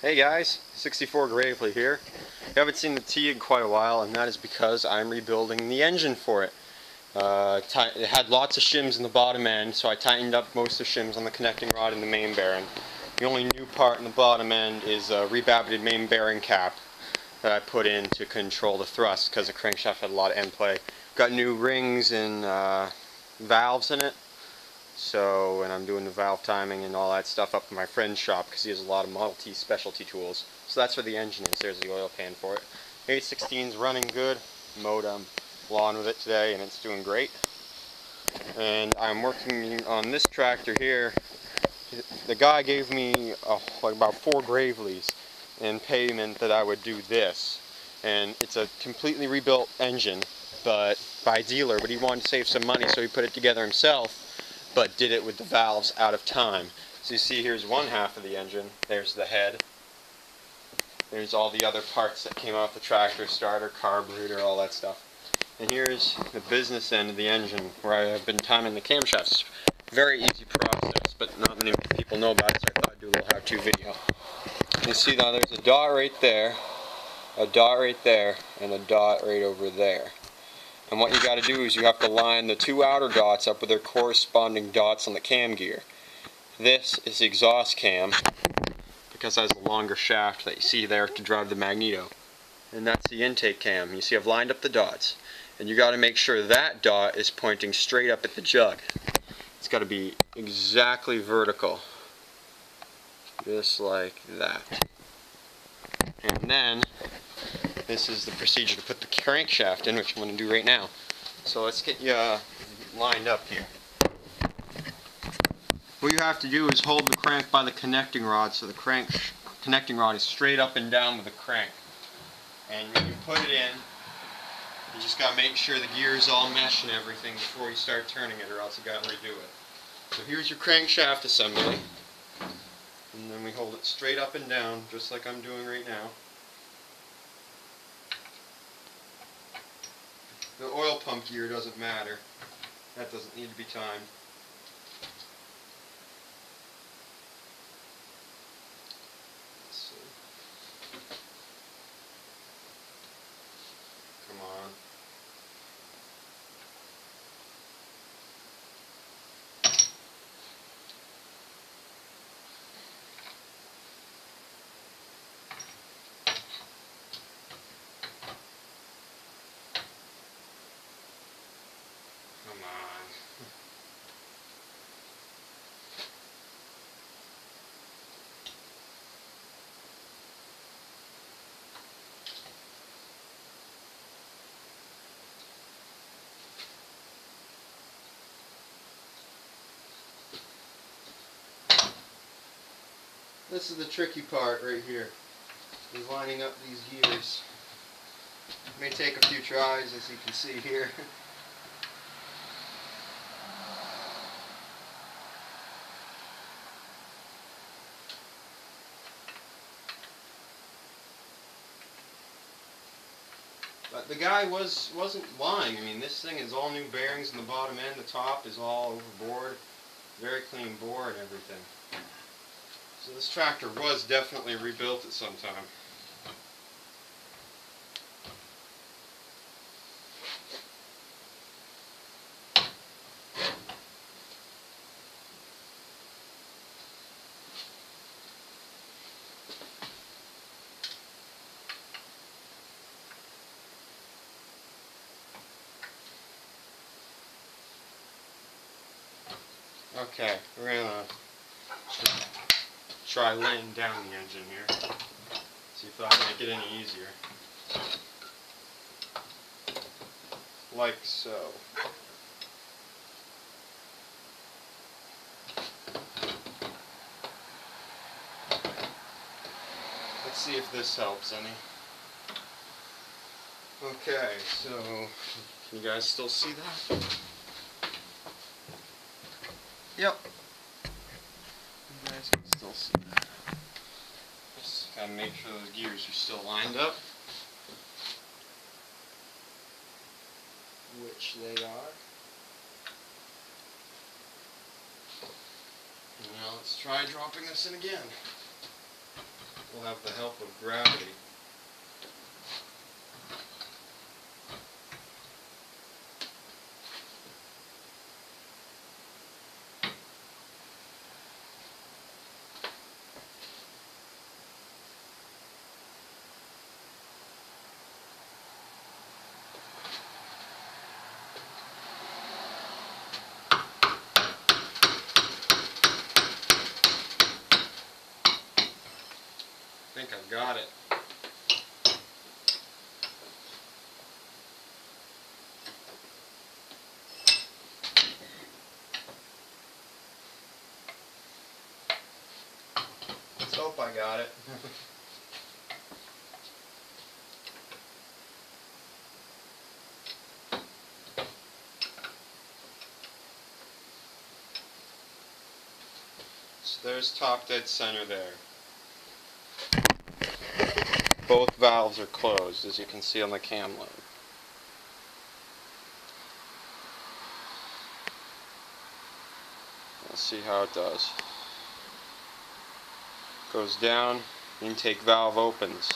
Hey guys, 64 Gravely here. You haven't seen the T in quite a while, and that is because I'm rebuilding the engine for it. It had lots of shims in the bottom end, so I tightened up most of the shims on the connecting rod and the main bearing. The only new part in the bottom end is a rebabbitted main bearing cap that I put in to control the thrust because the crankshaft had a lot of end play. Got new rings and valves in it. So, and I'm doing the valve timing and all that stuff up in my friend's shop because he has a lot of Model T specialty tools. So that's where the engine is. There's the oil pan for it. 816's running good. Mowed lawn with it today and it's doing great. And I'm working on this tractor here. The guy gave me like about 4 Gravely's in payment that I would do this. And it's a completely rebuilt engine, but by dealer, but he wanted to save some money, so he put it together himself, but did it with the valves out of time. So you see, here's one half of the engine. There's the head. There's all the other parts that came off the tractor, starter, carburetor, all that stuff. And here's the business end of the engine, where I have been timing the camshafts. Very easy process, but not many people know about it, so I thought I'd do a little how-to video. You see now there's a dot right there, a dot right there, and a dot right over there. And what you got to do is you have to line the 2 outer dots up with their corresponding dots on the cam gear. This is the exhaust cam, because it has a longer shaft that you see there to drive the magneto. And that's the intake cam. You see I've lined up the dots. And you got to make sure that dot is pointing straight up at the jug. It's got to be exactly vertical. Just like that. And then this is the procedure to put the crankshaft in, which I'm going to do right now. So let's get you lined up here. What you have to do is hold the crank by the connecting rod so the connecting rod is straight up and down with the crank. And when you put it in, you just got to make sure the gears all mesh and everything before you start turning it, or else you got to redo it. So here's your crankshaft assembly. And then we hold it straight up and down, just like I'm doing right now. The oil pump gear doesn't matter. That doesn't need to be timed. Let's see. Come on. Come on. This is the tricky part right here, is lining up these gears. It may take a few tries, as you can see here. But the guy wasn't lying. I mean, this thing is all new bearings in the bottom end. The top is all overboard. Very clean bore and everything. So this tractor was definitely rebuilt at some time. Okay, we're gonna try laying down the engine here. See if that'll make it any easier. Like so. Let's see if this helps any. Okay, so can you guys still see that? Yep. You guys can still see that. Just gotta make sure those gears are still lined up. Which they are. Now let's try dropping this in again. we'll have the help of gravity. I think I've got it. Let's hope I got it. So there's top dead center there. Both valves are closed, as you can see on the cam load. Let's see how it does. Goes down, intake valve opens.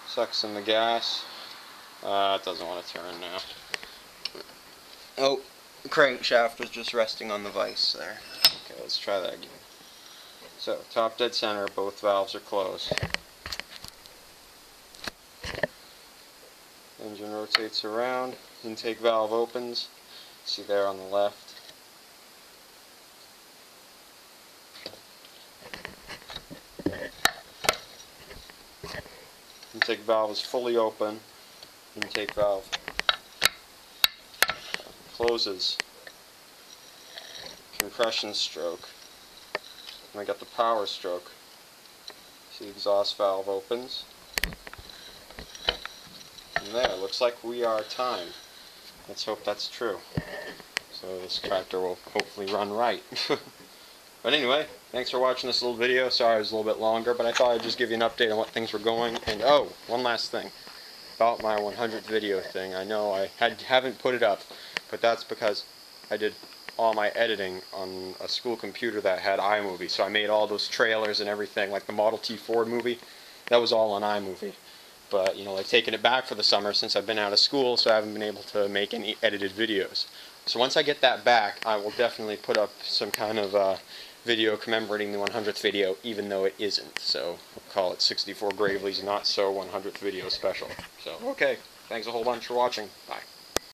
Sucks in the gas. It doesn't want to turn now. Oh, the crankshaft was just resting on the vise there. Okay, let's try that again. So, top dead center, both valves are closed. Engine rotates around, intake valve opens. See there on the left. Intake valve is fully open. Intake valve closes. Compression stroke. And I got the power stroke. See, the exhaust valve opens. And there, looks like we are timed. Let's hope that's true. So this tractor will hopefully run right. But anyway, thanks for watching this little video. Sorry it was a little bit longer, but I thought I'd just give you an update on what things were going. And oh, one last thing about my 100th video thing. I know I haven't put it up, but that's because I did all my editing on a school computer that had iMovie. So I made all those trailers and everything, like the Model T Ford movie. That was all on iMovie. But, you know, I've taken it back for the summer since I've been out of school, so I haven't been able to make any edited videos. So once I get that back, I will definitely put up some kind of video commemorating the 100th video, even though it isn't. So we'll call it 64 Gravelys Not So 100th Video Special. So, okay. Thanks a whole bunch for watching. Bye.